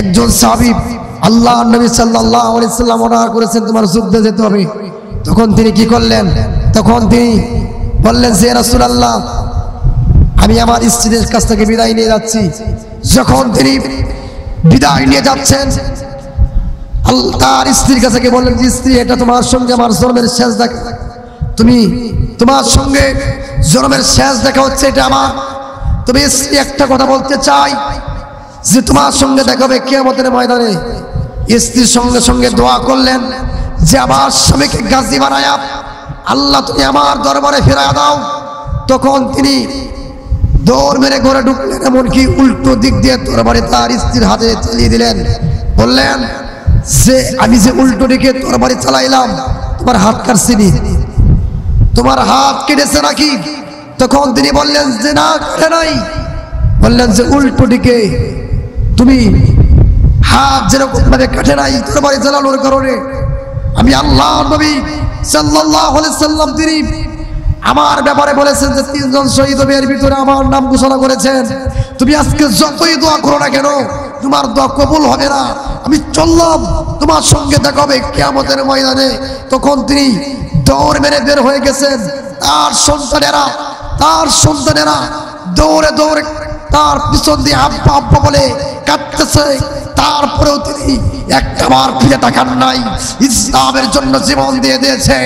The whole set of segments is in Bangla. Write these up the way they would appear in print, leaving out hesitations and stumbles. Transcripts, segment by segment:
একজন সাহাবী আল্লাহ নবী সাল্লাল্লাহু আলাইহি সাল্লাম অর্ডার করেছেন তোমার যুদ্ধে যেতে হবে। তখন তিনি কি করলেন? তখন তিনি বললেন যে রাসূলুল্লাহ আমি আমার স্ত্রীর কাছ থেকে বিদায় নিয়ে যাচ্ছি। যখন তিনি বিদায় নিয়ে যাচ্ছেন তার স্ত্রীর কাছে গিয়ে বললেন যে স্ত্রী এটা তোমার সঙ্গে আমার জন্মের শেষ দেখা, তুমি তোমার সঙ্গে জন্মের শেষ দেখা হচ্ছে এটা আমার। তবে স্ত্রী একটা কথা বলতে চাই যে তোমার সঙ্গে দেখা হবে কিয়ামতের ময়দানে। স্ত্রীর সঙ্গে সঙ্গে দোয়া করলেন যে আমার স্বামীকে গাজী বানায়া আল্লাহ তুমি আমার দরবারে ফেরায়া দাও। তখন তিনি দৌড় মেরে ঘরে ঢুকলেন, এমনকি উল্টো দিক দিয়ে তরবারি তার স্ত্রীর হাতে চালিয়ে দিলেন। বললেন যে আমি যে উল্টো দিকে তরবারি চালাইলাম তোমার হাত কাটছিনি, তোমার হাত কেটেছে নাকি? তখন তিনি বললেন যে না কেটে নাই। বললেন যে উল্টো দিকে তুমি হাত যেরকম ভাবে কাটে নাই তরবারি চালানোর কারণে আমি আল্লাহ নবী সাল্লাল্লাহু আলাইহি সাল্লাম তিনি আমার ব্যাপারে বলেছেন যে তিনজন শহীদ হবে, এর ভিতরে আমার নাম ঘোষণা করেছেন। তুমি আজকে যতই দোয়া করো না কেন তোমার দোয়া কবুল হবে না। আমি চললাম, তোমার সঙ্গে দেখা হবে কিয়ামতের ময়দানে। তখন তিনি দৌড় মেরে বের হয়ে গেছেন। তার সন্তানেরা দৌড়ে দৌড়ে তার পিছন দিয়ে আব্বা আব্বা বলে কাঁদতেছে। তারপরেও তিনি একবার ফিরে তাকান নাই। ইসলামের জন্য জীবন দিয়ে দিয়েছে,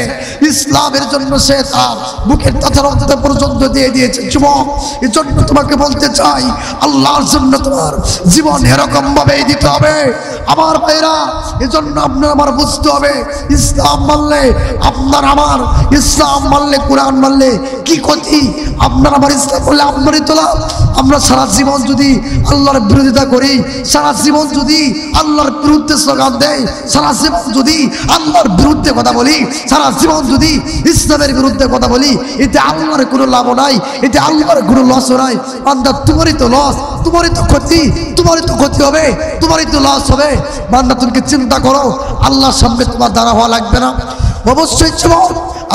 ইসলামের জন্য সে তার বুকের তাজা রক্ত পর্যন্ত দিয়ে দিয়েছে। যুবক, এই জন্য তোমাকে বলতে চাই আল্লাহর জন্য তোমার জীবন এরকম ভাবেই দিতে হবে আমার ভাইরা। এজন্য আপনার আমার বুঝতে হবে ইসলাম মানলে আপনার আমার, ইসলাম মানলে কোরআন মানলে কি ক্ষতি? আপনার আমার ইসলাম বললে আপনারই তো লাভ। আমরা সারা জীবন যদি আল্লাহর বিরোধিতা করি, সারা জীবন যদি আল্লাহর বিরুদ্ধে স্লোগান দেয়, সারা জীবন যদি আল্লাহর বিরুদ্ধে কথা বলি, সারা জীবন যদি ইসলামের বিরুদ্ধে কথা বলি, এতে আল্লাহর কোনো লাভ নাই, এতে আল্লাহর কোনো লস নাই। বান্দা তোমারই তো লস, তোমারই তো ক্ষতি, তোমারই তো ক্ষতি হবে, তোমারই তো লস হবে। বান্দা তুমি চিন্তা করো, আল্লাহর সামনে তোমার দ্বারা হওয়া লাগবে না? অবশ্যই চলো,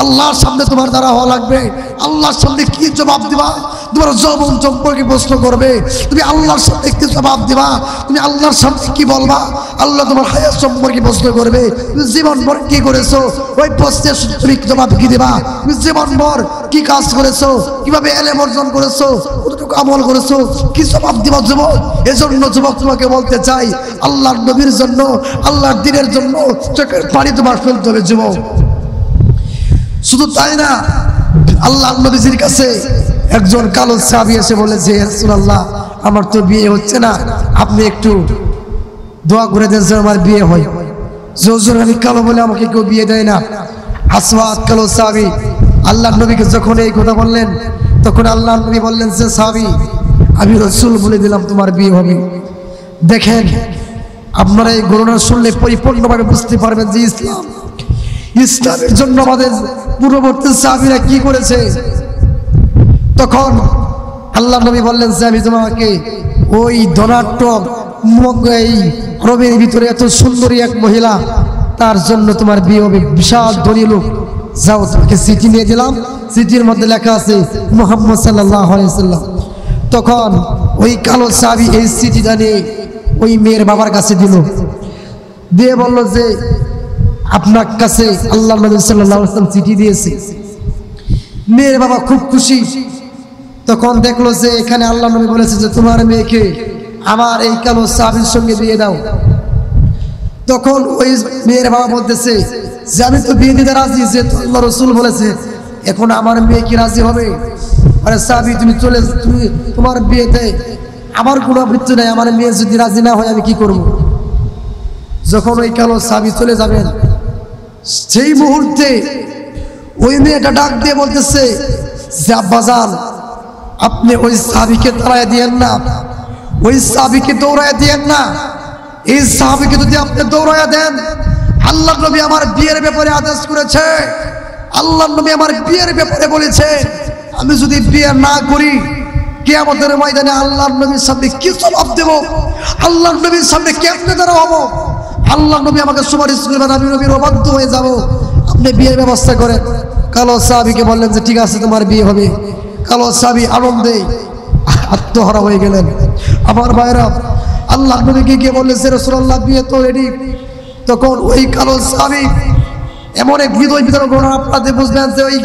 আল্লাহর সামনে তোমার দ্বারা হওয়া লাগবে। আল্লাহর সামনে কি জবাব দিবা? তোমার যৌবন সম্পর্কে প্রশ্ন করবে, তুমি আল্লাহর সামনে কি জবাব দিবা? তুমি আল্লাহর সামনে কি বলবা? আল্লাহ তোমার হায়াত সম্পর্কে প্রশ্ন করবে, তুমি জীবনভর কি করেছো ওই প্রশ্নের তুমি জবাব কি দিবা? তুমি জীবনভর কি কাজ করেছো, কিভাবে ইলম অর্জন করেছো, কতটুকু আমল করেছো, কি জবাব দিবা যুবক? এজন্য যুবক তোমাকে বলতে চাই আল্লাহর নবীর জন্য, আল্লাহর দ্বীনের জন্য চোখের পানি তোমার ফেলতে হবে যুবক। শুধু তাই না, আল্লাহর নবীর কাছে একজন কালো সাহাবী এসে বলেছে রাসূলুল্লাহ আমার তো বিয়ে হচ্ছে না, আপনি একটু দোয়া করে দেন যেন আমার বিয়ে হয়। হুজুর আমি কালো বলে আমাকে কেউ বিয়ে দেয় না। আসওয়াদ কালো সাহাবী আল্লাহর নবীকে যখন এই কথা বললেন তখন আল্লাহর নবী বললেন যে সাহাবী আমি রাসূল বলে দিলাম তোমার বিয়ে হবে। দেখেন আপনারা এই ঘটনা শুনলে পরিপূর্ণভাবে বুঝতে পারবেন যে ইসলামের জন্য আমাদের পূর্ববর্তী সাহাবীরা কি করেছে। তখন আল্লাহ নবী বললেন যে আমি তোমাকে ওই ধনাঢ্য এই আরবের ভিতরে এত সুন্দরী এক মহিলা, তার জন্য তোমার বিয়ে হবে, বিশাল ধনী লোক, যাও তোমাকে চিঠি নিয়ে দিলাম, চিঠির মধ্যে লেখা আছে মুহাম্মদ সাল্লাল্লাহু আলাইহি ওয়াসাল্লাম। তখন ওই কালো সাহাবী এই চিঠিটা নিয়ে ওই মেয়ের বাবার কাছে দিল, দিয়ে বলল যে আপনার কাছে আল্লাহ নবী সাল্লাল্লাহু আলাইহি ওয়াসাল্লাম চিঠি দিয়েছে। মেয়ের বাবা খুব খুশি। তখন দেখলো যে এখানে আল্লাহ নবী বলেছে যে তোমার মেয়েকে আমার এই কালো সাহাবীর সঙ্গে বিয়ে দাও। তখন ওই মেয়ের বাবা বলতেছে যে আমি তো বিয়ে দিতে রাজি, যে আল্লাহ রাসূল বলেছে, এখন আমার মেয়ে কি রাজি হবে? আরে সাহাবী তুমি চলে, তুমি তোমার বিয়েতে আমার কোনো আপত্তি নাই, আমার মেয়ে যদি রাজি না হয় আমি কি করব? যখন ওই কালো সাহাবী চলে যাবেন সেই মুহূর্তে ওই মেয়েটা ডাক দিয়ে বলতেছে যে আব্বাজান আপনি ওই সাহাবীকে তাড়ায় দিয়েন না, ওই সাহাবীকে দৌড়ায় দিয়েন না। এই সাহাবীকে যদি আপনি দৌড়ায় দেন, আল্লাহর নবী আমার বিয়ের ব্যাপারে আদেশ করেছে, আল্লাহর নবী আমার বিয়ের ব্যাপারে বলেছে আমি যদি বিয়ে না করি কিয়ামতের ময়দানে আল্লাহর নবীর সামনে কি জবাব দেব? আল্লাহর নবীর সামনে কেমনে দাঁড়া হবো? আল্লাহর নবী আমাকে সুপারিশ করবেন, আমি নবীর অবাধ্য হয়ে যাব। আপনি বিয়ের ব্যবস্থা করেন। কালো সাহাবীকে বললেন যে ঠিক আছে তোমার বিয়ে হবে। কালো সাহাবী আনন্দে আত্মহারা হয়ে গেলেন। আমার ভাইরা আল্লাহ নবীকে গিয়ে বললেন রাসূলুল্লাহ বিয়ে তো রেডি। তখন ওই কালো সাহাবী এমন এক হৃদয় ভিতরে ঘটনা আপনাদের বুঝবেন যে ওই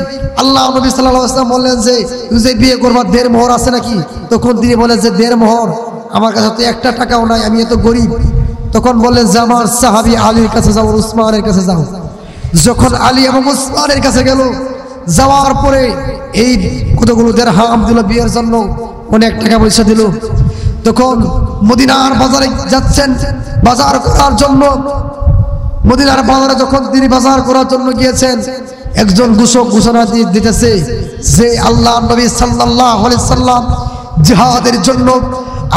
আল্লাহ নবী সাল্লাল্লাহু আলাইহি ওয়াসাল্লাম বললেন যে তুই যে বিয়ে করবার দের মোহর আছে নাকি? তখন তিনি বলেন যে দের মোহর আমার কাছে তো একটা টাকাও নাই, আমি এত গরিব। তখন বললেন যে আমার সাহাবী আলীর কাছে যাও, উসমানের কাছে যাও। যখন আলী এবং উসমানের কাছে গেল, যাওয়ার পরে এই কতগুলো দিরহাম দিল বিয়ের জন্য, অনেক টাকা পয়সা দিল। তখন মদিনার বাজারে যাচ্ছেন বাজার করার জন্য। মদিনার বাজারে যখন তিনি বাজার করার জন্য গিয়েছেন, একজন ঘোষক ঘোষণা দিতেছে যে আল্লাহ নবী সাল্লাল্লাহু আলাইহি সাল্লাম জিহাদের জন্য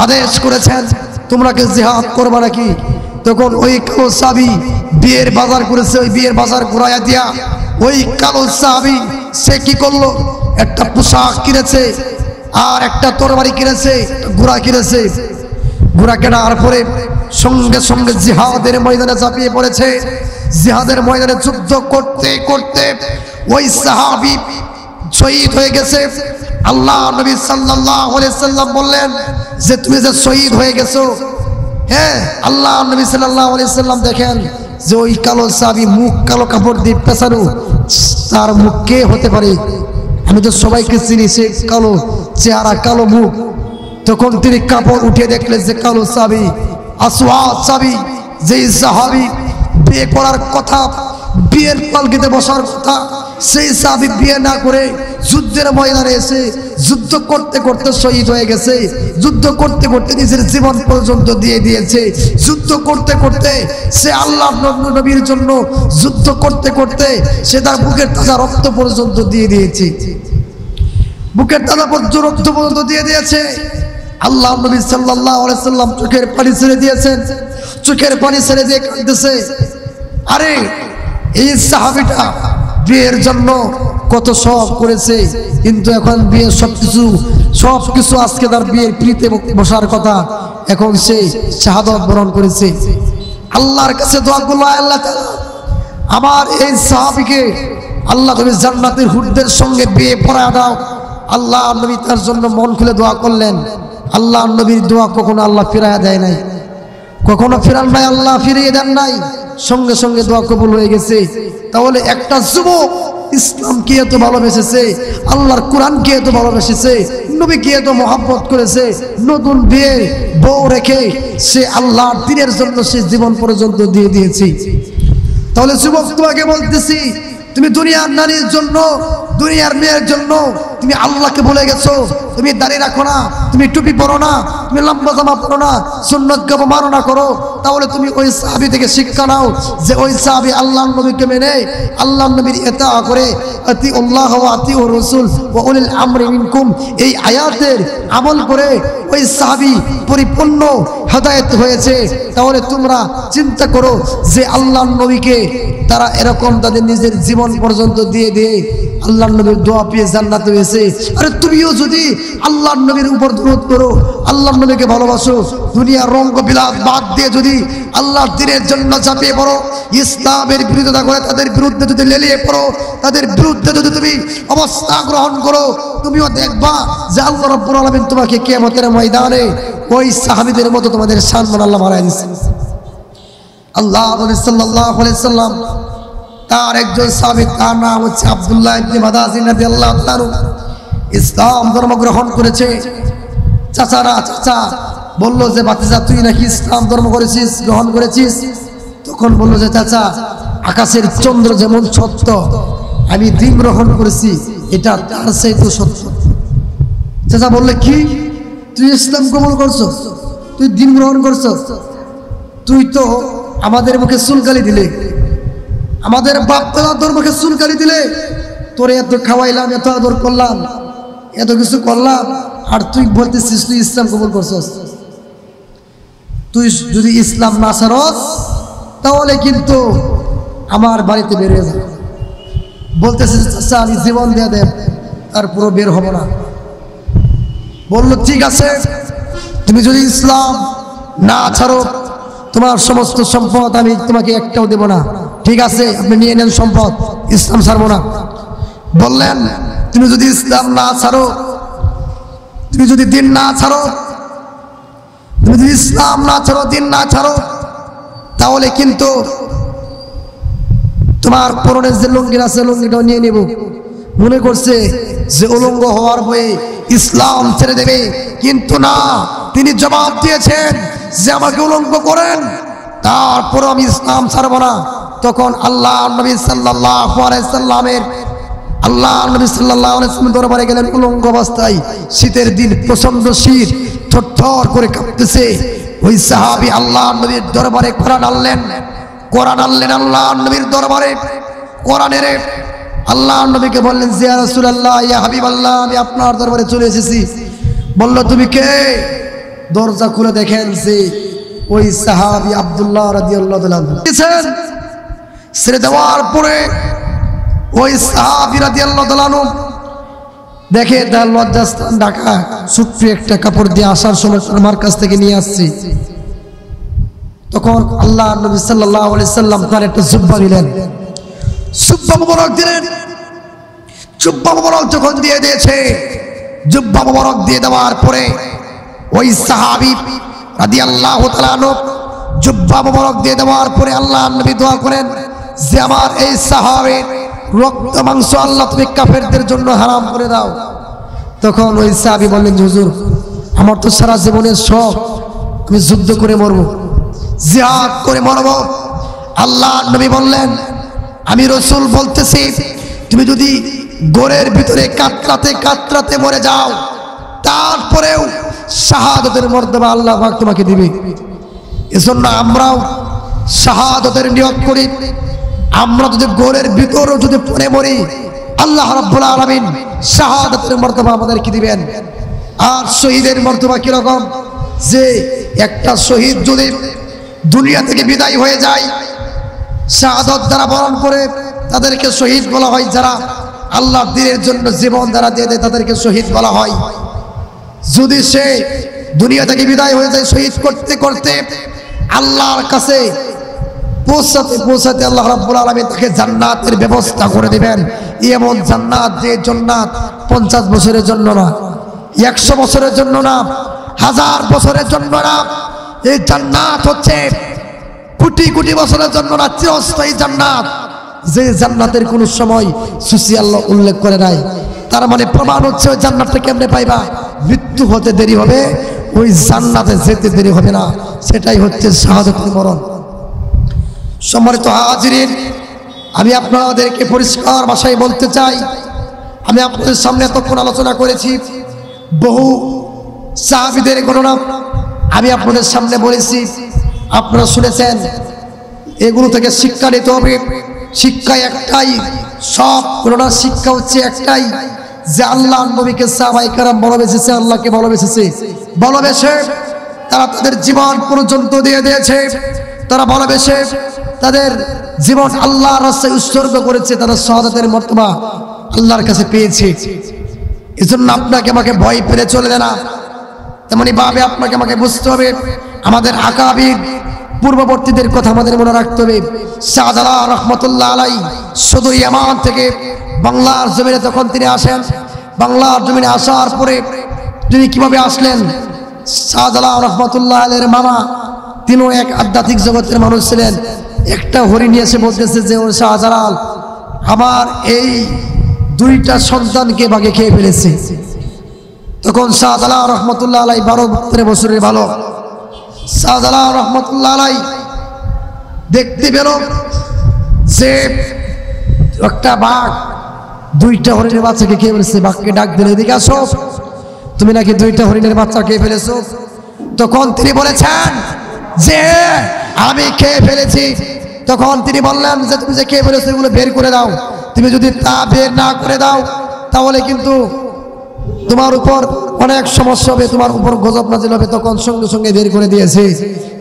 আদেশ করেছেন, তোমরা কি জিহাদ করবে নাকি? তখন ওই কালো সাহাবী বিয়ের বাজার করেছে, ওই বিয়ের বাজার ঘুরাইয়া দিয়া ওই কালো সাহাবী সে কি করলো, একটা পোশাক কিনেছে আর একটা তরবারি কিনেছে, ঘোড়া কিনেছে। ঘোড়া কেনার পরে সঙ্গে সঙ্গে জিহাদের ময়দানে ঝাঁপিয়ে পড়েছে। জিহাদের ময়দানে যুদ্ধ করতে করতে ওই সাহাবী শহীদ হয়ে গেছে। আল্লাহ নবী সাল্লাল্লাহু আলাইহি সাল্লাম বললেন যে তুমি যে শহীদ হয়ে গেছো, হ্যাঁ। আল্লাহ নবী সাল্লাল্লাহু আলাইহি সাল্লাম দেখেন যে ওই কালো সাহাবী মুখ কালো কাপড় দিয়ে পেঁচানো, তার মুখ কে হতে পারে? আমি তো সবাইকে চিনি, সে কালো চেহারা, কালো মুখ। তখন তিনি কাপড় উঠিয়ে দেখলেন যে কালো সাহাবী আসওয়াদ সাহাবী, যেই সাহাবী বিয়ে করার কথা, বিয়ের পালকিতে বসার কথা, সেই সাহাবী বিয়ে না করে যুদ্ধের ময়দানে এসে যুদ্ধ করতে করতে শহীদ হয়ে গেছে। যুদ্ধ করতে করতে নিজের জীবন পর্যন্ত দিয়ে দিয়েছে। যুদ্ধ করতে করতে সে আল্লাহ নবীর জন্য যুদ্ধ করতে করতে সে তার বুকের তাজা রক্ত পর্যন্ত দিয়ে দিয়েছে। বুকের তাজা রক্ত পর্যন্ত দিয়ে দিয়েছে। আল্লাহ নবী সাল্লাল্লাহু আলাইহি সাল্লাম চোখের পানি ছেড়ে দিয়েছেন। চোখের পানি ছেড়ে দিয়ে কাঁদতেছে, আরে এই সাহাবীটা বিয়ের জন্য কত সব করেছে, কিন্তু এখন বিয়ে সবকিছু আজকে তার বিয়ের পিড়িতে বসার কথা, এখন সে শাহাদাত বরণ করেছে। আল্লাহর কাছে দোয়া করলো, আল্লাহ তাআলা আমার এই সাহাবীকে আল্লাহ তুমি জান্নাতের হুরদের সঙ্গে বিয়ে পড়ায় দাও। আল্লাহ নবী তার জন্য মন খুলে দোয়া করলেন। আল্লাহ নবীর দোয়া কখনো আল্লাহ ফিরাইয়া দেয় নাই, কখনো ফিরান নাই, আল্লাহ ফিরিয়ে দেন নাই, সঙ্গে সঙ্গে দোয়া কবুল হয়ে গেছে। তাহলে একটা যুবক ইসলামকে এত ভালোবেসেছে, আল্লাহর কোরআনকে এত ভালোবেসেছে, নবীকে এত মহব্বত করেছে, নতুন বিয়ে বউ রেখে সে আল্লাহর দ্বীনের জন্য সে জীবন পর্যন্ত দিয়ে দিয়েছে। তাহলে যুবক তোমাকে বলতেছি, তুমি দুনিয়ার নারীর জন্য, দুনিয়ার মেয়ের জন্য তুমি আল্লাহকে ভুলে গেছো। তুমি দাড়ি রাখো না, তুমি টুপি পরো না, তুমি লম্বা জামা পরো না, সুন্নতকে অবমাননা করো। তাহলে তুমি ওই সাহাবী থেকে শিক্ষা নাও যে ওই সাহাবী আল্লাহর নবীকে মেনে আল্লাহর নবীর ইতাআ করে আতিউল্লাহ ওয়া আতিউর রাসূল ওয়া উলিল আমরি মিনকুম, এই আয়াতের আমল করে ওই সাহাবী পরিপূর্ণ হেদায়েত হয়েছে। তাহলে তোমরা চিন্তা করো যে আল্লাহর নবীকে তারা এরকম তাদের নিজের জীবন পর্যন্ত দিয়ে দিয়ে আল্লাহর নবীর দোয়া পেয়ে জান্নাতে হয়েছে। আরে তুমিও যদি আল্লাহর নবীর উপর দরুদ করো, আল্লাহর নবীকে ভালোবাসো, দুনিয়ার রঙ্গ বিলাস বাদ দিয়ে যদি আল্লাহর দ্বীনের জন্য ঝাঁপিয়ে পড়ো, ইসলামের বিরোধিতা করে তাদের বিরুদ্ধে যদি লেলিয়ে পড়ো, তাদের বিরুদ্ধে যদি তুমি অবস্থা গ্রহণ করো, তুমিও দেখবা যে আল্লাহ রাব্বুল আলামিন তোমাকে কিয়ামতের ময়দানে ওই সাহাবীদের মতো তোমাদের সম্মান আল্লাহ বাড়ায় দিয়েছেন। আল্লাহ নবী সাল্লাল্লাহু আলাইহি সাল্লাম তার একজন সাহাবী, তার নাম হচ্ছে আব্দুল্লাহ ইবনে মাদাজিন রাদিয়াল্লাহু তাআলা, ইসলাম ধর্ম গ্রহণ করেছে। চাচা বললো যে ভাতিজা তুই নাকি ইসলাম ধর্ম করেছিস, গ্রহণ করেছিস? তখন বললো যে চাচা আকাশের চন্দ্র যেমন সত্য, আমি দিন গ্রহণ করেছি এটা তার সেই তো সত্য। চাচা বললে কি তুই ইসলাম কবুল করছো, তুই দিন গ্রহণ করছো, তুই তো আমাদের মুখে চুলকালি দিলে, আমাদের বাপ দাদার মুখে চুলকালি দিলে, তোরে এত খাওয়াইলাম, এত আদর করলাম, এত কিছু করলাম, আর তুই বলতেছিস তুই ইসলাম কবুল করছস। তুই যদি ইসলাম না ছাড়স তাহলে কিন্তু আমার বাড়িতে বের হয়ে যাবে। বলতেছিস আচ্ছা আমি জীবন দিয়ে দেব, তারপরও বের হব না। বললো ঠিক আছে, তুমি যদি ইসলাম না ছাড়ো তোমার সমস্ত সম্পদ আমি তোমাকে একটাও দেব না। ঠিক আছে, আপনি নিয়ে নেন সম্পদ, ইসলাম ছাড়বো না। বললেন তুমি যদি ইসলাম না ছাড়ো, তুমি যদি দিন না ছাড়ো, তুমি যদি ইসলাম না ছাড়ো, দিন না ছাড়ো, তাহলে কিন্তু তোমার পরনের যে লুঙ্গি আছে লুঙ্গিটাও নিয়ে নেব। মনে করছে যে উলঙ্গ হওয়ার ভয়ে ইসলাম ছেড়ে দেবে, কিন্তু না, তিনি জবাব দিয়েছেন যে আমাকে উলঙ্গ করেন, তারপর আমি ইসলাম ছাড়ব না। তখন আল্লাহ নবী সাল্লাল্লাহু আলাইহি সাল্লামের দরবারে গেলেন উলঙ্গ অবস্থায়। শীতের দিন, প্রচন্ড শীত, থরথর করে কাঁপতেছে। ওই সাহাবী আল্লাহ নবীর দরবারে কোরআন আনলেন আল্লাহ নবীর দরবারে। কোরআনের আল্লাহ নবীকে বললেন, ইয়া রাসূলুল্লাহ, ইয়া হাবিবাল্লাহ, আমি আপনার দরবারে চলে এসেছি। বলল, তুমি কে? দরজা খুলে দেখেন যে ওই সাহাবী আব্দুল্লাহ রাদিয়াল্লাহু তাআলা ছেড়ে দেওয়ার পরে ওই সাহাবী রাদিয়াল্লাহু তাআলা দেখে তার লজ্জাস্থান ঢাকা ছোট্ট একটা কাপড় দিয়ে আসার সময় আমার কাছ থেকে নিয়ে আসছি। তখন আল্লাহ নবী সাল্লাল্লাহু আলাইহি সাল্লাম তার একটা জুব্বা দিলেন, জুব্বা মোবারক দিলেন। জুব্বা মোবারক যখন দিয়ে দিয়েছে, জুব্বা মোবারক দিয়ে দেওয়ার পরে ওই সাহাবী রাদিয়াল্লাহু তাআলা জুব্বা মোবারক দিয়ে দেওয়ার পরে আল্লাহ নবী দোয়া করেন যে আমার এই সাহাবীর রক্ত মাংস আল্লাহ তুমি কাফেরদের জন্য হারাম করে দাও। তখন ওই সাহাবী বললেন, হুজুর, আমার তো সারা জীবনের শখ আমি যুদ্ধ করে মরব, জিহাদ করে মরব। আল্লাহ নবী বললেন, আমি রাসূল বলতেছি, তুমি যদি গোরের ভিতরে কাতরাতে কাতরাতে মরে যাও, তারপরেও শাহাদাতের মর্যাদা আল্লাহ পাক তোমাকে দিবে। এজন্য আমরাও শাহাদাতের নিয়ত করি। আমরা যদি গোরের ভিতরেও যদি পড়ে মরি, আল্লাহ রাব্বুল আলামিন শাহাদাতের মর্যাদা আমাদেরকে দিবেন। আর শহীদের মর্যাদা কিরকম, যে একটা শহীদ যদি দুনিয়া থেকে বিদায় হয়ে যায়, শাহাদাত দ্বারা বরণ করে তাদেরকে শহীদ বলা হয়। যারা আল্লাহর দ্বীনের জন্য জীবন দ্বারা দিয়ে দেয় তাদেরকে শহীদ বলা হয়। যদি সে দুনিয়া থেকে বিদায় হয়ে যায়, শহীদ করতে করতে আল্লাহর কাছে পৌঁছাতে পৌঁছাতে আল্লাহ রাব্বুল আলামিন তাকে জান্নাতের ব্যবস্থা করে দিবেন। এমন জান্নাত, যে জান্নাত 50 বছরের জন্য না, 100 বছরের জন্য না, 1000 বছরের জন্য না। এই জান্নাত হচ্ছে কোটি কোটি বছরের জন্য না, চিরস্থায়ী জান্নাত, যে জান্নাতের কোনো সময় সূচি আল্লাহ উল্লেখ করে নাই। তার মানে প্রমাণ হচ্ছে ওই জান্নাতটা কেমনে পাইবা? মৃত্যু হতে দেরি হবে, ওই জান্নাতে যেতে দেরি হবে না। সেটাই হচ্ছে শাহাদাতের মরণ। সম্মানিত হাজিরিন, আমি আপনাদেরকে পরিষ্কার ভাষায় বলতে চাই, আমি আপনাদের সামনে এতক্ষণ আলোচনা করেছি বহু সাহাবীদের ঘটনা, আমি আপনাদের সামনে বলেছি, আপনারা শুনেছেন। এগুলো থেকে শিক্ষা নিতে হবে। শিক্ষা একটাই, সব ঘটনার শিক্ষা হচ্ছে একটাই, যে আল্লাহ নবীকে সাহাবায়ে কেরাম ভালোবেসেছে, আল্লাহকে ভালোবেসেছে, ভালোবেসে তারা তাদের জীবন পর্যন্ত দিয়ে দিয়েছে। তারা ভালোবেসে তাদের জীবন আল্লাহর রাস্তায় উৎসর্গ করেছে। তারা শাহাদাতের মর্তবা আল্লাহর কাছে পেয়েছে। এজন্য আপনাকে আমাকে ভয় পেলে চলবে না। তেমনি ভাবে আপনাকে আমাকে বুঝতে হবে, আমাদের আকাবির পূর্ববর্তীদের কথা আমাদের মনে রাখতে হবে। শাহজালাল রহমতুল্লাহ আলাই সুদূর ইয়ামান থেকে বাংলার জমিনে তখন তিনি আসেন, বাংলার জমিনে আসার পরে তিনি কিভাবে আসলেন? শাহজালাল রহমতুল্লাহ আলাইহির মামা, তিনিও এক আধ্যাত্মিক জগতের মানুষ ছিলেন। একটা হরিণ এসে বলতেছে যে, ও শাহজালাল, আমার এই 2টা সন্তানকে বাঘে খেয়ে ফেলেছে। তখন শাহজালাল রহমতুল্লাহ আলাই 12 বছরের ভালো শাহজালাল রহমতুল্লাহ আলাই দেখতে পেল যে একটা বাঘ 2টা হরিণের বাচ্চাকে খেয়ে ফেলেছে। বাঘকে ডাক দিলে, এদিকে আসো, তুমি নাকি 2টা হরিণের বাচ্চা খেয়ে ফেলেছো। তখন তিনি বলেছেন যে আমি খেয়ে ফেলেছি। তখন তিনি বললেন যে তুমি যে খেয়ে ফেলেছো এগুলো বের করে দাও। তুমি যদি তা বের না করে দাও তাহলে কিন্তু তোমার উপর অনেক সমস্যা হবে, তোমার উপর গজব নাজিল হবে। তখন সঙ্গে সঙ্গে বের করে দিয়েছে।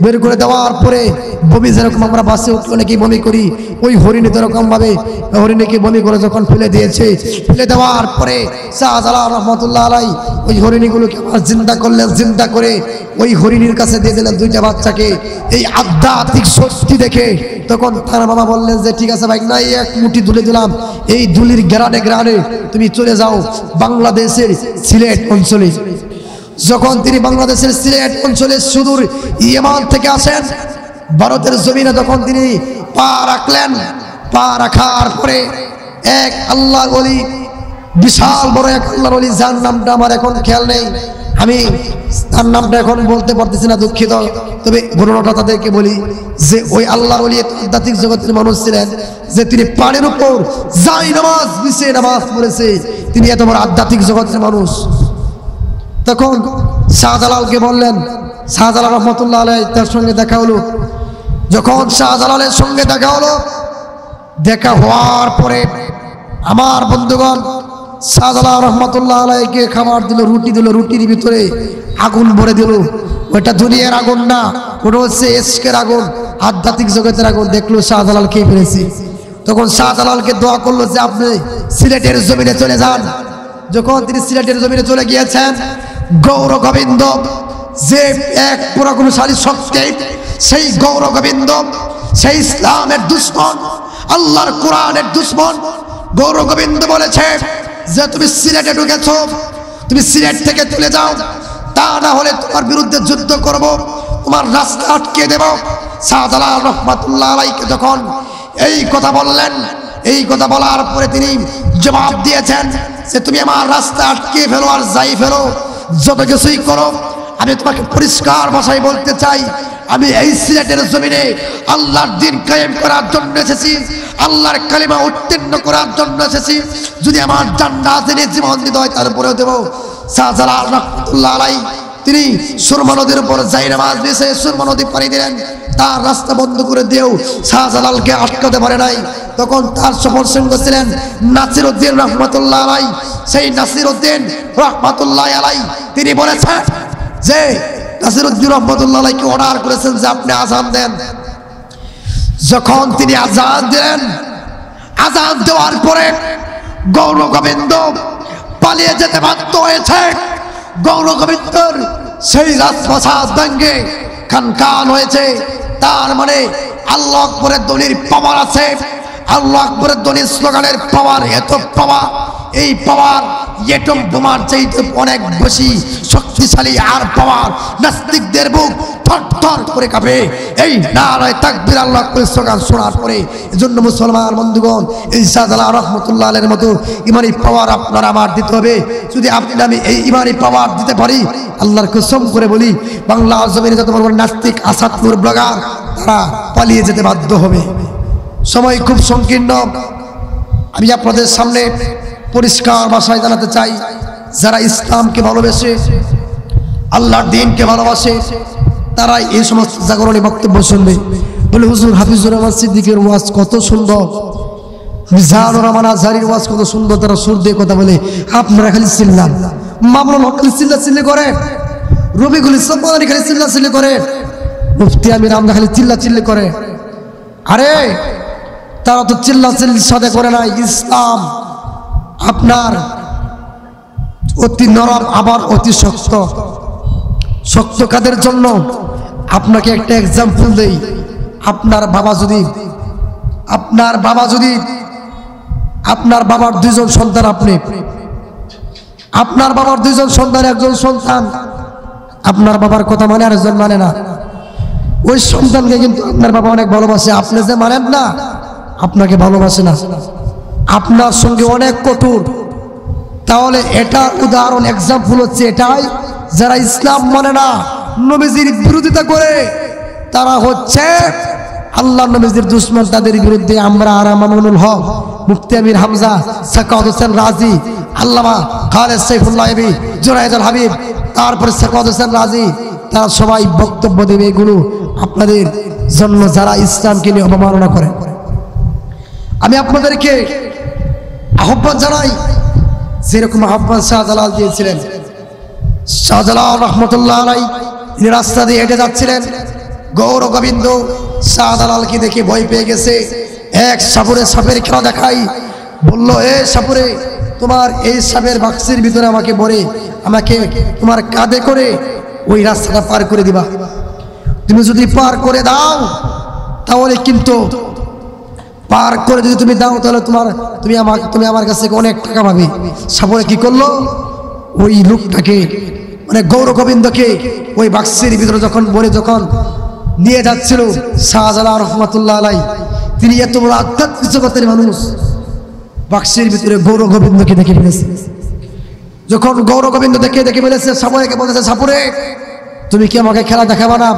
বের করে দেওয়ার পরে বমি, যেরকম আমরা বাসে উঠলে অনেকেই বমি করি, ওই হরিণী এরকম ভাবে হরিণীকে বমি করে যখন ফেলে দিয়েছে, ফেলে দেওয়ার পরে শাহজালাল রহমতুল্লাহ আলাই ওই হরিণীগুলোকে আবার জিন্দা করলেন। জিন্দা করে ওই হরিণীর কাছে দিয়ে দিলেন 2টা বাচ্চাকে। এই আধ্যাত্মিক শক্তি দেখে তখন তার মামা বললেন যে ঠিক আছে ভাই, না, এক মুঠি তুলে দিলাম, এই দুলির গ্রানে গ্রানে তুমি চলে যাও বাংলাদেশের সিলেট অঞ্চলে। যখন তিনি বাংলাদেশের সিলেট অঞ্চলের সুদূর ইয়েমান থেকে আসেন, ভারতের জমিনে যখন তিনি পা রাখলেন, পা রাখার পরে এক আল্লাহর ওলি, বিশাল বড় এক আল্লাহর ওলি, যার নামটা আমার এখন খেয়াল নেই, আমি তার নামটা এখন বলতে পারতেছি না, দুঃখিত। তবে ঘটনাটা তাদেরকে বলি যে ওই আল্লাহর ওলি আধ্যাত্মিক জগতের মানুষ ছিলেন, যে তিনি পানির উপর যাই নামাজ বিছিয়ে নামাজ পড়েছে, তিনি এত বড় আধ্যাত্মিক জগতের মানুষ। তখন শাহজালালকে বললেন, শাহজালাল রহমতুল্লাহ আলাইহি তার সঙ্গে দেখা হলো। যখন শাহজালালের সঙ্গে দেখা হলো, দেখা হওয়ার পরে আমার বন্ধুগণ শাহজালাল রহমতুল্লাহ আলাইহিকে খাবার দিল, রুটি দিল, রুটির ভিতরে আগুন ভরে দিল। ওটা দুনিয়ার আগুন না, ওটা হচ্ছে ইশকের আগুন, আধ্যাত্মিক জগতের আগুন। দেখলো শাহজালাল খেয়ে ফেলেছে। তখন শাহজালালকে দোয়া করলো যে আপনি সিলেটের জমিনে চলে যান। যখন তিনি সিলেটের জমিনে চলে গিয়েছেন, গৌর গোবিন্দ যে এক পরাক্রমশালী শক্তি, সেই গৌর গোবিন্দ, সেই ইসলামের দুশ্মন, আল্লাহর কোরআনের দুশ্মন, গৌর গোবিন্দ বলেছে যে তুমি সিলেটে ঢুকেছো, তুমি সিলেট থেকে চলে যাও, তা না হলে তোমার বিরুদ্ধে যুদ্ধ করব, তোমার রাস্তা আটকে দেব। শাহজালাল রহমাতুল্লাহ আলাইহিকে যখন এই কথা বললেন, এই কথা বলার পরে তিনি জবাব দিয়েছেন যে তুমি আমার রাস্তা আটকে ফেলো আর যাই ফেলো, যত কিছুই করো, আমি তোমাকে পরিষ্কার ভাষায় বলতে চাই, আমি এই সিলেটের জমিনে আল্লাহর দ্বীন কায়েম করার জন্য এসেছি, আল্লাহর কালিমা উত্তীর্ণ করার জন্য এসেছি। যদি আমার জান্নাতে নিয়ে জীবন দিতে হয় তারপরেও দেবো। শাহজালাল রহমাতুল্লাহ আলাইহি তিনি সুরমা নদীর উপর যাই নামাজ দিয়েছে, সুরমা নদী পাড়ি দিলেন, তার রাস্তা বন্ধ করে দিয়েও শাহজালালকে আটকাতে পারে নাই। তখন তার সফর সঙ্গ ছিলেন নাসির উদ্দিন রহমাতুল্লাহ আলাইহি। সেই নাসির উদ্দিন রহমাতুল্লাহ আলাইহি তিনি বলেছেন যে নাসির উদ্দিন রহমাতুল্লাহ আলাইহিকে অর্ডার করেছেন যে আপনি আযান দেন। যখন তিনি আযান দিলেন, আযান দেওয়ার পরে গৌর গোবিন্দ পালিয়ে যেতে বাধ্য হয়েছে। গৌর গোবিন্দর সেই রাজপ্রাসাদ ভেঙে খানখান হয়েছে। তার মানে আল্লাহু আকবরের ধ্বনির পাওয়ার আছে, আল্লাহু আকবরের ধ্বনির স্লোগানের পাওয়ার, এত পাওয়ার, এই পাওয়ার এটম বোমার চাইতে অনেক বেশি শক্তিশালী। আর পাওয়ার নাস্তিকদের বুক থরথর করে কাঁপে এই নারায়ে তাকবীর আল্লাহু আকবরের স্লোগান শোনার পরে। এজন্য মুসলমান বন্ধুগণ, এই শাহজালাল রহমাতুল্লাহ আলাইহির মতো ইমানি পাওয়ার আপনার আমার দিতে হবে। যদি আপনি আমি এই ইমানি পাওয়ার দিতে পারি, আল্লাহর কসম করে বলি, বাংলা জমিনে যত বড় নাস্তিক আসাদপুর ব্লগার, তারা পালিয়ে যেতে বাধ্য হবে। সময় খুব সংকীর্ণ, আমি আপনাদের সামনে পরিষ্কার ভাষায় জানাতে চাই, যারা ইসলামকে ভালোবাসে, আল্লাহর দ্বীনকে ভালোবাসে, তারা এই সমস্ত জাগরণী বক্তব্য শুনবে। বলে হুজুর হাফিজুর রহমান সিদ্দিকের ওয়াজ কত সুন্দর, মিজানুর রহমান আজহারীর ওয়াজ কত সুন্দর, তারা সুর দিয়ে কথা বলে, আপনারা খালি চিল্লান। মামুনুল হক খালি চিল্লাচিল্লি করে, রবিকুল ইসলাম মাদানী খালি চিল্লাচিল্লি করে, মুফতি আমির হামজা খালি চিল্লাচিল্লি করে। আরে তারা তো চিল্লাচিল্লির সাথে করে নাই। ইসলাম আপনার অতি নরম, আবার অতি শক্ত। শক্ত কাদের জন্য? আপনাকে একটা এক্সাম্পল দেই। আপনার বাবা যদি আপনার বাবার দুইজন সন্তান, আপনার বাবার দুইজন সন্তান, একজন সন্তান আপনার বাবার কথা মানে আর একজন মানে না। ওই সন্তানকে কিন্তু আপনার বাবা অনেক ভালোবাসে, আপনি যে মানেন না, আপনাকে ভালোবাসে না, আপনার সঙ্গে অনেক কঠোর। তাহলে এটা উদাহরণ, এক্সাম্পল হচ্ছে এটাই, যারা ইসলাম মানে না, নবীজির বিরোধিতা করে, তারা হচ্ছে আল্লাহ নবীজির দুশমন। তাদের বিরুদ্ধে আমরা আর মামুনুল হক, মুফতি আমির হামজা, সাকাওয়াত হোসেন রাজি, আল্লামা খালেদ সাইফুল্লাহ এবি, জুনায়েদুল হাবিব, তারপরে সাকাওয়াত হোসেন রাজি, তারা সবাই বক্তব্য দেবে এগুলো আপনাদের জন্য, যারা ইসলামকে নিয়ে অবমাননা করে। আমি আপনাদেরকে আহ্বান জানাই, যেরকম আহ্বান শাহজালাল দিয়েছিলেন। শাহজালাল রহমতুল্লাহ আলাইহি তিনি রাস্তা দিয়ে হেঁটে যাচ্ছিলেন, গৌর গোবিন্দ শাহজালালকে দেখে ভয় পেয়ে গেছে। এক সাপুরে সাপের খেলা দেখাই, বলল, এ সাপুরে, তোমার এই সাপের বাক্সের ভিতরে আমাকে ভরে, আমাকে তোমার কাঁধে করে ওই রাস্তাটা পার করে দিবা। তুমি যদি পার করে দাও, তাহলে কিন্তু পার করে যদি তুমি দাও, তাহলে তুমি আমার কাছে অনেক টাকা পাবে। সাপুরে কি করলো? ওই লোকটাকে মানে গৌর গোবিন্দকে ওই বাক্সের ভিতরে যখন নিয়ে যাচ্ছিল শাহজালাল রহমাতুল্লাহ আলাই, তিনি এত বড় আধ্যাত্মিক জগতের মানুষ, বাক্সের ভিতরে গৌর গোবিন্দকে দেখে ফেলেছে। যখন গৌর গোবিন্দ দেখে ফেলেছে, সাপুরেকে বলেছে, সাপুরে তুমি কি আমাকে খেলা দেখাবা না?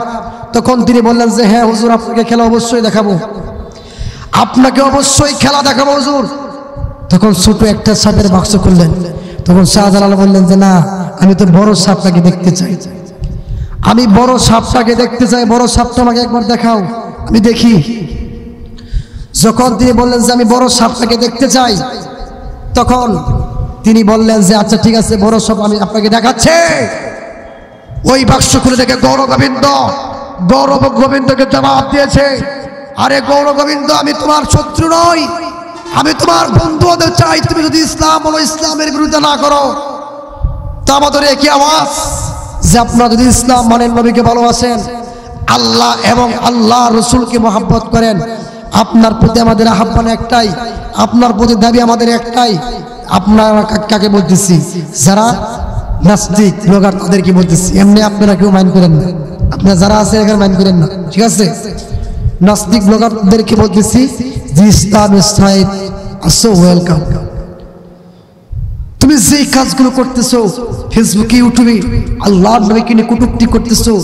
তখন তিনি বললেন যে হ্যাঁ হুজুর, আপনাকে খেলা অবশ্যই দেখাবো, আপনাকে অবশ্যই খেলা দেখাবো হুজুর। তখন ছোট একটা সাপের বাক্স খুললেন। তখন শাহজালাল বললেন যে না, আমি তো বড় সাপটাকে দেখতে চাই, আমি বড় সাপটাকে দেখতে চাই, বড় সাপটা আমাকে একবার দেখাও, আমি দেখি। যখন তিনি বললেন যে আমি বড় সাপটাকে দেখতে চাই, তখন তিনি বললেন যে আচ্ছা ঠিক আছে, বড় সাপ আমি আপনাকে দেখাচ্ছি। ওই বাক্স খুলে দেখে গৌর গোবিন্দকে জবাব দিয়েছে, আরে গৌর গোবিন্দ, আমি তোমার শত্রু নই, আমি তোমার বন্ধু হতে চাই। তুমি যদি ইসলাম বলো, ইসলামের বিরুদ্ধে না করো, তা আমাদের একই আওয়াজ যে আপনারা যদি ইসলাম মানেন, নবীকে ভালোবাসেন, আল্লাহ এবং আল্লাহ রসুলকে মহব্বত করেন, আপনার প্রতি আমাদের আহ্বান একটাই, আপনার প্রতি দাবি আমাদের একটাই। আপনারা কাকে বলতেছি? যারা নাস্তিক ব্লগার তাদেরকে বলতেছি, এমনি আপনারা কেউ মাইন্ড করেন না, আপনারা যারা আছে এখানে মাইন্ড করেন না, ঠিক আছে? নাস্তিক ব্লগারদেরকে বলতেছি যে ইসলাম সাইড আসো, ওয়েলকাম। তুমি যে কাজগুলো করতেছো ফেসবুকে, ইউটিউবে আল্লাহর নবীকে নিয়ে কটূক্তি করতেছো,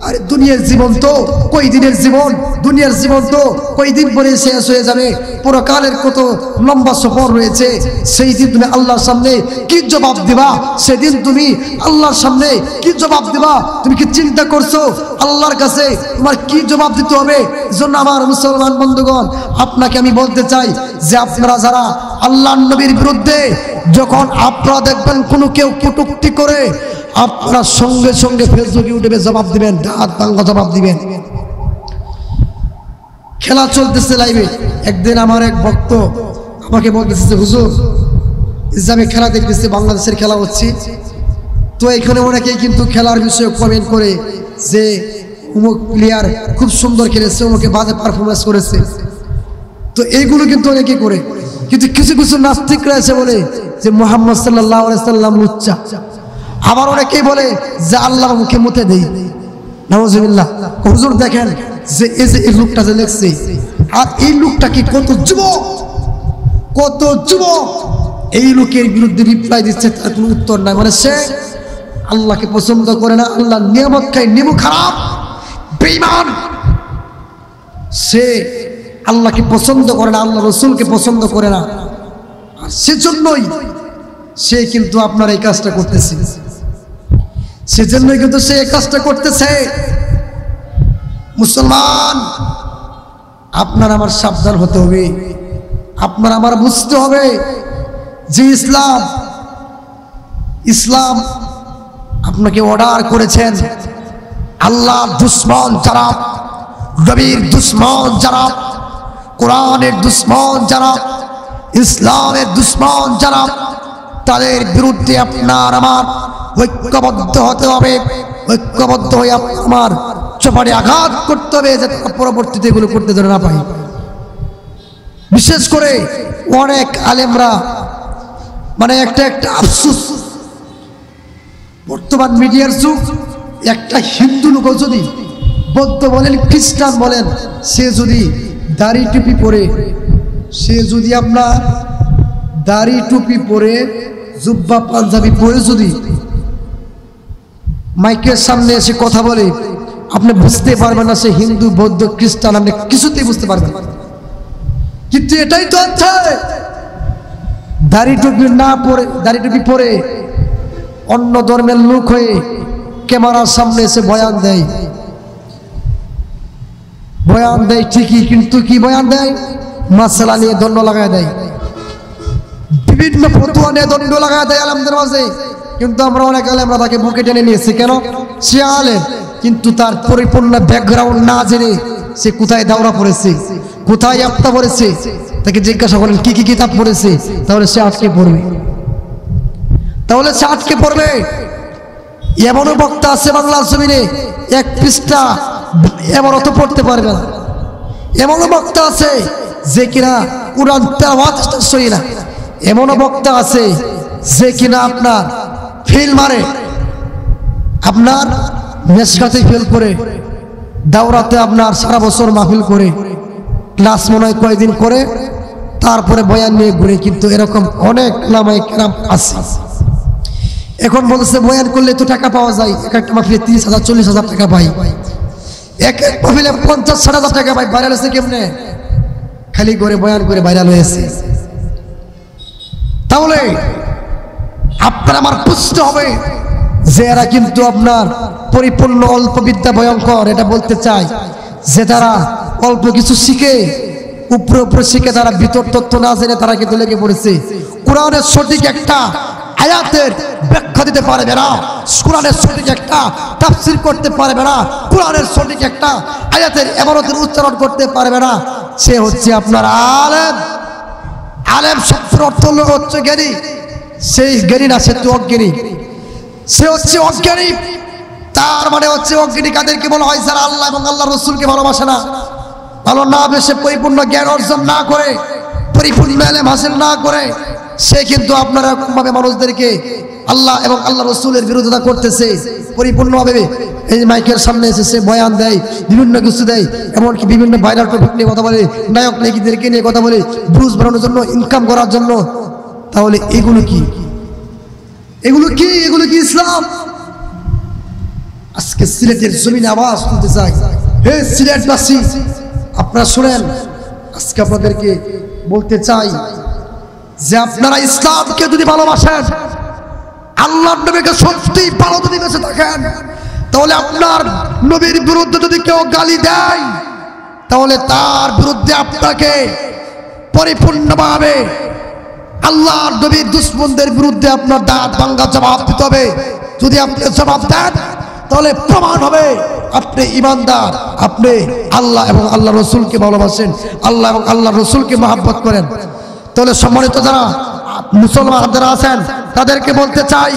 আরে দুনিয়ার জীবন তো কই দিনের জীবন, দুনিয়ার জীবন তো কই দিন পরে শেষ হয়ে যাবে, পরকালের কত লম্বা সফর রয়েছে। সেই দিন তুমি আল্লাহর সামনে কি জবাব দিবা? সেদিন তুমি আল্লাহর সামনে কি জবাব দিবা? তুমি কি চিন্তা করছো আল্লাহর কাছে তোমার কি জবাব দিতে হবে? জন্য আমার মুসলমান বন্ধুগণ, আপনাকে আমি বলতে চাই যে আপনারা যারা আল্লাহর নবীর বিরুদ্ধে, যখন আপনারা দেখবেন কোনো কেউ কটূক্তি করে, আপনারা সঙ্গে সঙ্গে ফেসবুকে ইউটিউবে জবাব দিবেন, ডাক বাংলা জবাব দিবেন। খেলা চলতেছে লাইভে, একদিন আমার এক ভক্ত আমাকে বলতেছে যে হুজুর, আমি খেলা দেখতেছি, বাংলাদেশের খেলা হচ্ছে, তো এখানে অনেকেই কিন্তু খেলার বিষয়ে কমেন্ট করে যে অমুক প্লেয়ার খুব সুন্দর খেলেছে, অমুকে বাজে পারফরমেন্স করেছে, তো এইগুলো কিন্তু অনেকেই করে। কিন্তু কিছু কিছু নাস্তিকরা এসে বলে যে মুহাম্মদ সাল্লাল্লাহু আলাইহি সাল্লাম লুচ্চা। আবার অনেকেই বলে যে আল্লাহর মুখে মুতে দেই, নাউজুবিল্লাহ। হুজুর দেখেন যে এই লোকটা যে লেখছে, আর এই লোকটা কি কত যুবক এই লোকের বিরুদ্ধে রিপ্লাই দিচ্ছে, তার কোনো উত্তর নাই। মানে সে আল্লাহকে পছন্দ করে না, আল্লাহর নিয়ামত খায়, নেমু খারাপ বেঈমান, সে আল্লাহকে পছন্দ করে না, আল্লাহ রসুলকে পছন্দ করে না, আর সেজন্যই সে কিন্তু আপনার এই কাজটা করতেছে, সেজন্যই কিন্তু সে এই কাজটা করতেছে। মুসলমান, আপনার আমার সাবধান হতে হবে, আপনার আমার বুঝতে হবে যে ইসলাম আপনাকে অর্ডার করেছেন। আল্লাহর দুশ্মন যারা, নবীর দুশ্মন যারা, কোরআনের দুশ্মন যারা, ইসলামের দুশ্মন যারা, তাদের বিরুদ্ধে আপনার আমার ঐক্যবদ্ধ হতে হবে। ঐক্যবদ্ধ হয়ে আমার চপারে আঘাত করতে হবে, যাতে পরবর্তীতে এগুলো করতে যেন না পাই। বিশেষ করে অনেক আলেমরা, মানে একটা আফসোস, বর্তমান মিডিয়ার যুগ, একটা হিন্দু লোক যদি, বৌদ্ধ বলেন, খ্রিস্টান বলেন, সে যদি দাড়ি টুপি পরে, সে যদি আপনার দাড়ি টুপি পরে, জুব্বা পাঞ্জাবি পরে যদি মাইকের সামনে এসে কথা বলে, আপনি বুঝতে পারবেন না সে হিন্দু, বৌদ্ধ, খ্রিস্টান, আপনি কিছুতেই বুঝতে পারবেন না। কিন্তু এটাই তো আছে, দাড়ি টুপি না পরে, দাড়ি টুপি পরে অন্য ধর্মের লোক হয়ে ক্যামেরার সামনে এসে বয়ান দেয় ঠিকই, কিন্তু কি বয়ান দেয়? মাসলা নিয়ে দণ্ড লাগায় দেয়, বিভিন্ন ফতোয়া নিয়ে দণ্ড লাগায় দেয় আলেমদের মাঝে। কিন্তু আমরা অনেক আলেমরা তাকে বুকে টেনে নিয়েছি, কেন? সে আলেম, কিন্তু তার পরিপূর্ণ ব্যাকগ্রাউন্ড না জেনে সে কোথায় দাওরা পড়েছে, কোথায় আফতা পড়েছে, তাকে জিজ্ঞাসা করেন কি কি কিতাব পড়েছে, তাহলে সে আটকে পড়বে। এমনও বক্তা আছে বাংলার জমিনে, এক পৃষ্ঠা এবার অত পড়তে পারবে না। এমনও বক্তা আছে যে কিনা কোরআন তেলাওয়াত সই না। এমনও বক্তা আছে যে কিনা আপনার ফিল মারে, আপনার মেশকাতে ফেল করে, দাওরাতে আপনার সারা বছর মাহফিল করে, ক্লাস মনে হয় কয়েকদিন করে, তারপরে বয়ান নিয়ে ঘুরে। কিন্তু এরকম অনেক ওলামায়ে কেরাম আছে। এখন বলছে বয়ান করলে তো টাকা পাওয়া যায়, এক একটা মাহফিলে 30,000 40,000 টাকা পাই, এক এক মাহফিলে 50-60,000 টাকা পাই। ভাইরাল হয়েছে কেমনে? খালি করে বয়ান করে ভাইরাল হয়েছে। তাহলে আপনার আমার বুঝতে হবে যে এরা কিন্তু আপনার পরিপূর্ণ অল্প বিদ্যা ভয়ঙ্কর। এটা বলতে চাই যে তারা অল্প কিছু শিখে, উপরে উপরে শিখে, তারা ভিতর তত্ত্ব না জেনে তারা কিন্তু লেগে পড়েছে। কোরআনের সঠিক একটা আয়াতের ব্যাখ্যা দিতে পারবে না, কোরআনের সঠিক একটা তাফসীর করতে পারবে না, কোরআনের সঠিক একটা আয়াতের ইবারতের উচ্চারণ করতে পারবে না। সে হচ্ছে আপনার আলেম। আলেম শব্দের অর্থ হচ্ছে জ্ঞানী। সেই জ্ঞানী না, সে তো অজ্ঞানী। সে হচ্ছে অজ্ঞানী। তার মানে হচ্ছে অজ্ঞানী কাদেরকে বলা হয়? যারা আল্লাহ এবং আল্লাহ রসুলকে ভালোবাসে না, ভালো না বেশে, পরিপূর্ণ জ্ঞান অর্জন না করে, পরিপূর্ণ ইলম হাসিল না করে, সে কিন্তু আপনারা এরকমভাবে মানুষদেরকে আল্লাহ এবং আল্লাহ রসুলের বিরোধিতা করতেছে। পরিপূর্ণভাবে এই মাইকের সামনে এসে সে বয়ান দেয়, বিভিন্ন কিছু দেয়, এমনকি বিভিন্ন ভাইরাল টপিক নিয়ে কথা বলে, নায়ক নায়িকাদেরকে নিয়ে কথা বলে, ব্রুজ বানানোর জন্য, ইনকাম করার জন্য। তাহলে এগুলো কি? এগুলো কি? এগুলো কি ইসলাম? আজকে সিলেটের জমিনে আওয়াজ তুলতে চাই, হে সিলেটবাসী, আপনারা শুনেন। আজকে আপনাদেরকে বলতে চাই যে আপনারা ইসলামকে যদি ভালোবাসেন, আল্লাহর নবীকে সত্যি ভালো যদি বেঁচে থাকেন, তাহলে আপনার নবীর বিরুদ্ধে যদি কেউ গালি দেয়, তাহলে তার বিরুদ্ধে আপনাকে পরিপূর্ণভাবে আল্লাহর নবীর দুশমনদের বিরুদ্ধে আপনার দাঁত ভাঙ্গা জবাব দিতে হবে। যদি আপনি জবাব দেন, তাহলে প্রমাণ হবে আপনি ঈমানদার, আপনি আল্লাহ এবং আল্লাহ রসুলকে ভালোবাসেন, আল্লাহ এবং আল্লাহ রসুলকে মহব্বত করেন। তাহলে সম্মানিত যারা মুসলমান যারা আছেন, তাদেরকে বলতে চাই,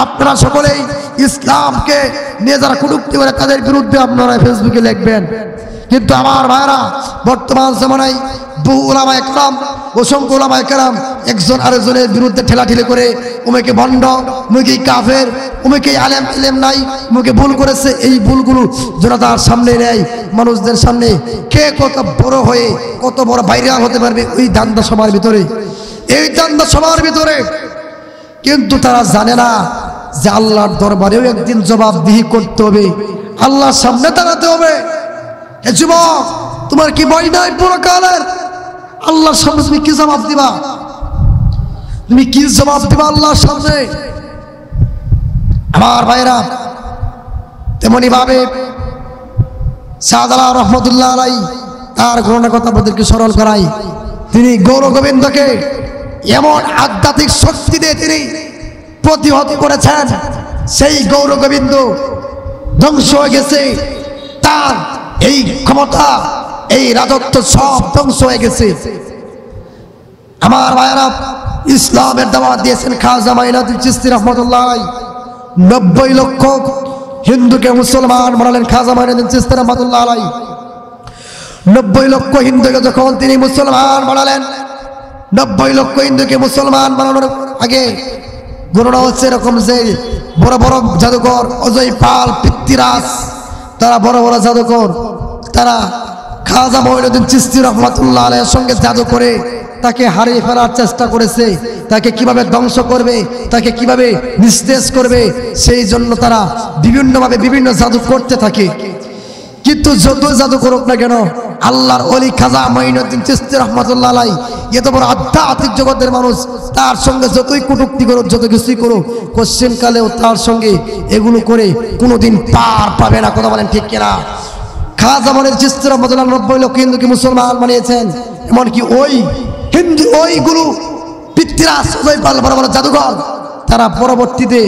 আপনারা সকলেই ইসলামকে নিয়ে যারা কটূক্তি করে, তাদের বিরুদ্ধে আপনারা ফেসবুকে লিখবেন। কিন্তু আমার ভাইরা, বর্তমান জামানায় বহু উলামায়ে কেরাম, অসংখ্য উলামায়ে কেরাম একজন আরেকজনের বিরুদ্ধে ঠেলাঠেলি করে, উমেকে ভণ্ড, উমেকে কাফের, উমেকে আলেম, ইলম নাই, উমেকে ভুল করেছে। এই ভুলগুলো জনতার সামনে নেয়, মানুষদের সামনে, কে কত বড় হয়ে কত বড় ভাইরাল হতে পারবে ওই দান্দা সবার ভিতরে, এই দান্দা সবার ভিতরে। কিন্তু তারা জানে না যে আল্লাহর দরবারেও একদিন জবাবদিহি করতে হবে, আল্লাহর সামনে দাঁড়াতে হবে। এ যুবক, তোমার কি ভয় নাই পরকালের? আল্লাহর সামনে তুমি কি জবাব দিবা? তুমি কি জবাব দিবা আল্লাহর সামনে? আমার ভাইরা, তেমনি ভাবে শাহজালাল রহমতুল্লাহ আলাইহি তার ঘটনার কথা আপনাদেরকে স্মরণ করাই। তিনি গৌর গোবিন্দকে এমন আধ্যাত্মিক শক্তি দিয়ে তিনি প্রতিহত করেছেন, সেই গৌর গোবিন্দ ধ্বংস হয়ে গেছে। তার এই ক্ষমতা, এই রাজত্ব সব ধ্বংস হয়ে গেছে। আমার ভাইরা, ইসলামের দাওয়াত দিয়েছেন খাজা মাইনুদ্দিন চিশতি রহমতুল্লাহ আলাইহি। 90 লক্ষ হিন্দুকে মুসলমান বানালেন খাজা মাইনুদ্দিন চিশতি রহমতুল্লাহ আলাইহি। 90 লক্ষ হিন্দুকে যখন তিনি মুসলমান বানালেন, 90 লক্ষ হিন্দুকে মুসলমান বানানোর আগে গণনা হচ্ছে এরকম যে বড় বড় জাদুকর অজয় পাল, পৃথ্বীরাজ, তারা বড় বড় জাদুকর, তারা খাজা মাইনুদ্দিন চিশতি রহমতুল্লাহ আলাইহির সঙ্গে জাদু করে তাকে হারিয়ে ফেলার চেষ্টা করেছে। তাকে কিভাবে ধ্বংস করবে, তাকে কিভাবে নিস্তেজ করবে, সেই জন্য তারা বিভিন্নভাবে বিভিন্ন জাদু করতে থাকে। কিন্তু যত জাদু করুক না কেন, আল্লাহর ওলি খাজা মাইনুদ্দিন চিশতি রহমতুল্লাহ আলাইহি এত বড় আধ্যাত্মিক জগতের মানুষ, তার সঙ্গে যতই কটূক্তি করুক, যত কিছুই করুক, কোশ্চেন কালেও তার সঙ্গে এগুলো করে কোনোদিন পার পাবে না। কথা বলেন ঠিক কিনা? খাজা মাইনুদ্দিন চিশতি রহমতুল্লাহ 90 লক্ষ হিন্দুকে মুসলমান বানিয়েছেন। এমনকি ওই হিন্দু, ওইগুলো পৃথ্বীরাজ, অজয় পাল, বড় বড় জাদুঘর, তারা পরবর্তীতে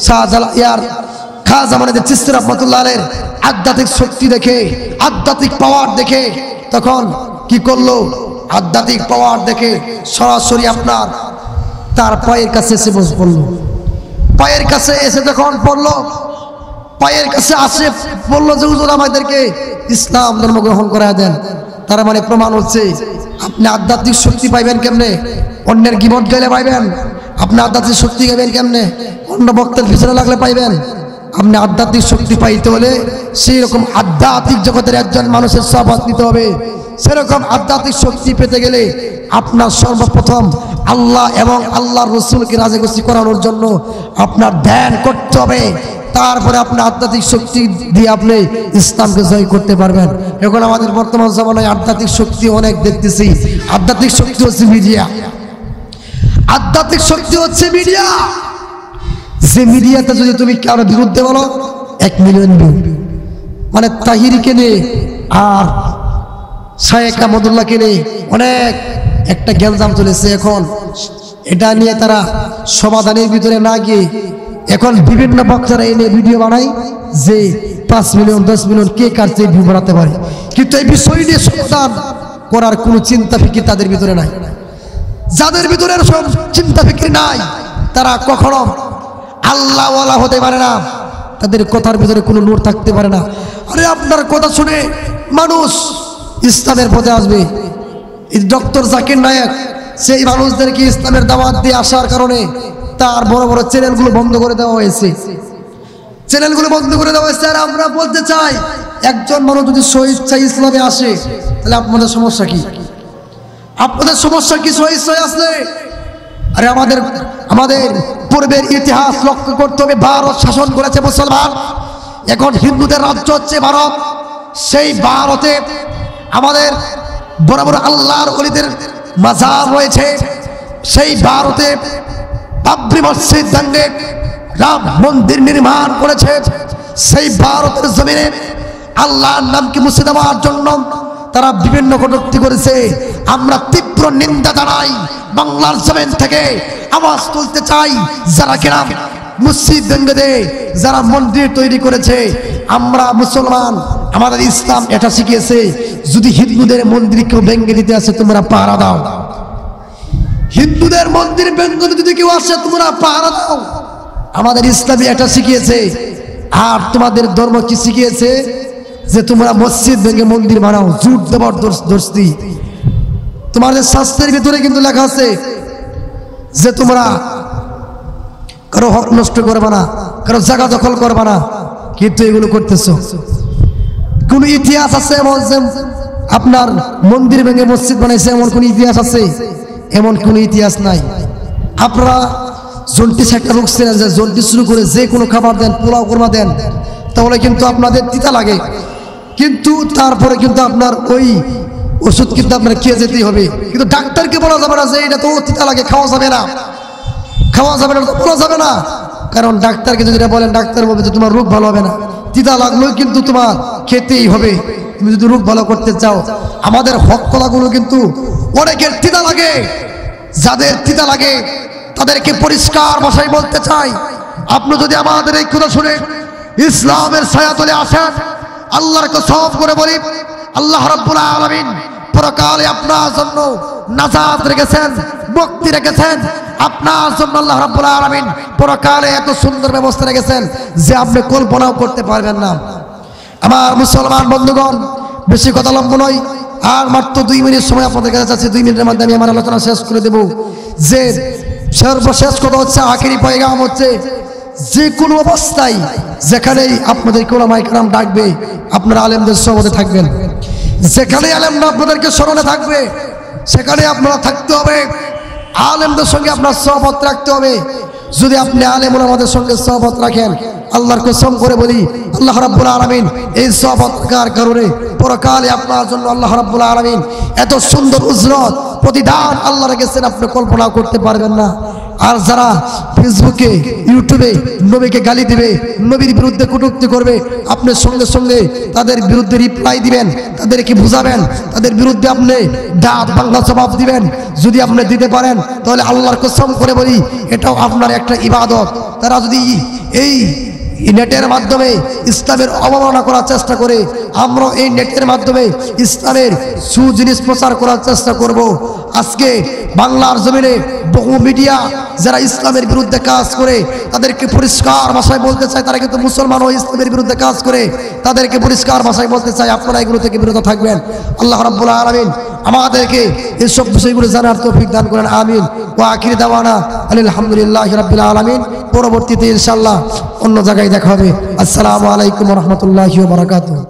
শাহজালাল খাজা মাইনুদ্দিন চিশতি রহমতুল্লাহ আলাইহির আধ্যাত্মিক শক্তি দেখে, আধ্যাত্মিক পাওয়ার দেখে, তখন কি করলো? আধ্যাত্মিক পাওয়ার দেখে সরাসরি আপনার তার পায়ের কাছে এসে বসে পড়লো। পায়ের কাছে এসে যখন পড়লো, পায়ের কাছে আসে বললো যে হুজুর আমাদেরকে ইসলাম ধর্ম গ্রহণ করা দেন। তার মানে প্রমাণ হচ্ছে আপনি আধ্যাত্মিক শক্তি পাইবেন কেমনে? অন্যের গীবত গাইলে পাইবেন। আপনি আধ্যাত্মিক শক্তি গাইবেন কেমনে? অন্য বক্তের পিছনে লাগলে পাইবেন। আপনি আধ্যাত্মিক শক্তি পাইতে হলে সেই রকম আধ্যাত্মিক জগতের একজন মানুষের শপথ নিতে হবে। সেরকম আধ্যাত্মিক শক্তি পেতে গেলে আপনার সর্বপ্রথম আল্লাহ এবং আল্লাহর রসুলকে রাজি খুশি করানোর জন্য আপনার ধ্যান করতে হবে। তারপরে আপনি আধ্যাত্মিক শক্তি দিয়ে আপনি ইসলামকে জয় করতে পারবেন। এখন আমাদের বর্তমান জামানায় আধ্যাত্মিক শক্তি অনেক দেখতেছি। আধ্যাত্মিক শক্তি হচ্ছে মিডিয়া, আধ্যাত্মিক শক্তি হচ্ছে মিডিয়া। যে মিডিয়াতে যদি তুমি কারো বিরুদ্ধে বলো 1 মিলিয়ন ভিউ, মানে তাহিরকে নিয়ে আর শায়েখ আহমদুল্লাহকে নিয়ে অনেক একটা গ্যাঞ্জাম চলেছে। এখন এটা নিয়ে তারা সমাধানের ভিতরে না গিয়ে এখন বিভিন্ন বক্তারা এনে ভিডিও বানায় যে 5 মিলিয়ন 10 মিলিয়ন কে কার চেয়ে ভিউ বানাতে পারে, কিন্তু এই বিষয় নিয়ে সমাধান করার কোনো চিন্তা ফিকির তাদের ভিতরে নাই। যাদের ভিতরে সব চিন্তা ফিকির নাই তারা কখনো আল্লাহওয়ালা হতে পারে না, তাদের কথার ভিতরে কোনো নূর থাকতে পারে না। আরে আপনার কথা শুনে মানুষ ইসলামের পথে আসবে। ডক্টর জাকির নায়েক সেই মানুষদেরকে ইসলামের দাওয়াত দিয়ে আসার কারণে তার বড় বড় চ্যানেলগুলো বন্ধ করে দেওয়া হয়েছে, চ্যানেলগুলো বন্ধ করে দেওয়া হয়েছে। আর আমরা বলতে চাই, একজন মানুষ যদি স্বেচ্ছায় ইসলামে আসে তাহলে আপনাদের সমস্যা কি? আপনাদের সমস্যা কি স্বেচ্ছায় আসলে? আরে আমাদের পূর্বের ইতিহাস লক্ষ্য করতে হবে। ভারত শাসন করেছে মুসলমান, এখন হিন্দুদের রাজ্য হচ্ছে ভারত। সেই ভারতে আমাদের বড় বড় আল্লাহর ওলিদের মাজার রয়েছে। সেই ভারতে বাবরি মসজিদ ভেঙে রাম মন্দির নির্মাণ করেছে। সেই ভারতের জমিনে আল্লাহর নামকে মুছে দেওয়ার জন্য তারা বিভিন্ন কটূক্তি করেছে। আমরা তীব্র নিন্দা জানাই, বাংলার জমিন থেকে আওয়াজ তুলতে চাই, যারা কিনা মসজিদ ভেঙে দেয়, যারা মন্দির তৈরি করেছে। আমরা মুসলমান, আমাদের ইসলাম এটা শিখিয়েছে, যদি হিন্দুদের মন্দির কেউ ভেঙে দিতে আসে তোমরা পাহারা দাও। হিন্দুদের মন্দির ভেঙে যদি কেউ আসে তোমরা পাহারা দাও। আমাদের ইসলামে এটা শিখিয়েছে। আর তোমাদের ধর্ম কি শিখিয়েছে? যে তোমরা মসজিদ ভেঙে মন্দির বানাও, জুট দেবার দোস্তি। তোমাদের শাস্ত্রের ভিতরে কিন্তু লেখা আছে যে তোমরা কারো হক নষ্ট করবে না, কারো জায়গা দখল করবে না, কিন্তু এগুলো করতেছো। কোন ইতিহাস আছে এমন যে আপনার মন্দির ভেঙে মসজিদ বানাইছে? এমন কোন ইতিহাস আছে? এমন কোন ইতিহাস নাই। আপনারা জন্ডিস একটা রোগ ছিলেন, যে জন্ডিস শুরু করে যে কোনো খাবার দেন, পোলাও কোরমা দেন, তাহলে কিন্তু আপনাদের তিতা লাগে, কিন্তু তারপরে কিন্তু আপনার ওই ওষুধ কিন্তু আপনার খেয়ে যেতেই হবে। কিন্তু ডাক্তারকে বলা যাবে না যে এটা তো তিতা লাগে, খাওয়া যাবে না, খাওয়া যাবে না, বলা যাবে না। কারণ ডাক্তারকে যদি বলেন, ডাক্তার বলবে যে তোমার রোগ ভালো হবে না, তিতা লাগলেও কিন্তু তোমার খেতেই হবে তুমি যদি রোগ ভালো করতে চাও। আমাদের হক কলাগুলো কিন্তু অনেকের তিতা লাগে। যাদের তিতা লাগে তাদেরকে পরিষ্কার ভাষায় বলতে চাই, আপনি যদি আমাদের এই কথা শুনে ইসলামের ছায়াতলে আসেন, আল্লাহর কসম করে বলি, আল্লাহ রাব্বুল আলামিন পরকালে আপনার জন্য নাজাত রেখেছেন, মুক্তি রেখেছেন। আপনার জন্য আল্লাহ রাব্বুল আলামিন পরকালে এত সুন্দর ব্যবস্থা রেখেছেন যে আপনি কল্পনাও করতে পারবেন না। আমার মুসলমান বন্ধুগণ, বেশি কথা লম্ব নয়, আর মাত্র 2 মিনিট সময় আপনাদের কাছে আছে। 2 মিনিটের মধ্যে আমি আমার আলোচনা শেষ করে দেব। যে সর্বশেষ কথা হচ্ছে, আখেরি পয়গাম হচ্ছে, যে কোনো অবস্থায় যেখানেই আপনাদের উলামায়ে কেরাম ডাকবে আপনারা আলেমদের সহবতে থাকবেন। যেখানে আলেমরা আপনাদেরকে স্মরণে থাকবে সেখানে আপনারা থাকতে হবে। আলেমদের সঙ্গে আপনার সহবত রাখতে হবে। যদি আপনি আলেম ওলামাদের সঙ্গে সহবত রাখেন, আল্লাহর কসম করে বলি, আল্লাহ রাব্বুল আলামিন এই সহবত রাখার কারণে পরকালে আপনার জন্য আল্লাহ রাব্বুল আলামিন এত সুন্দর উজরত প্রতিদান আল্লাহ রেখেছেন, আপনি কল্পনা করতে পারবেন না। আর যারা ফেসবুকে ইউটিউবে নবীকে গালি দিবে, নবীর বিরুদ্ধে কটূক্তি করবে, আপনি সঙ্গে সঙ্গে তাদের বিরুদ্ধে রিপ্লাই দিবেন, তাদেরকে বুঝাবেন, তাদের বিরুদ্ধে আপনি ডাক বাংলা জবাব দিবেন। যদি আপনি দিতে পারেন তাহলে আল্লাহর কসম করে বলি এটাও আপনার একটা ইবাদত। তারা যদি এই নেটের মাধ্যমে ইসলামের অবমাননা করার চেষ্টা করে, আমরা এই নেটের মাধ্যমে ইসলামের সুজিনিস প্রচার করার চেষ্টা করব। আজকে বাংলার জমিনে বহু মিডিয়া যারা ইসলামের বিরুদ্ধে কাজ করে তাদেরকে পরিষ্কার ভাষায় বলতে চায়, তারা কিন্তু মুসলমান ও ইসলামের বিরুদ্ধে কাজ করে, তাদেরকে পরিষ্কার ভাষায় বলতে চায় আপনারা এগুলো থেকে বিরত থাকবেন। আল্লাহ রাব্বুল আলামিন আমাদেরকে এইসব বিষয়গুলো জানার তৌফিক দান করেন। আমিন। ওয়া আখির দাওয়ানা আলহামদুলিল্লাহি রাব্বিল আলামিন। পরবর্তীতে ইনশাআল্লাহ অন্য জায়গায় দেখা হবে। আসসালামু আলাইকুম ওয়া রাহমাতুল্লাহি ওয়া বারাকাতুহু।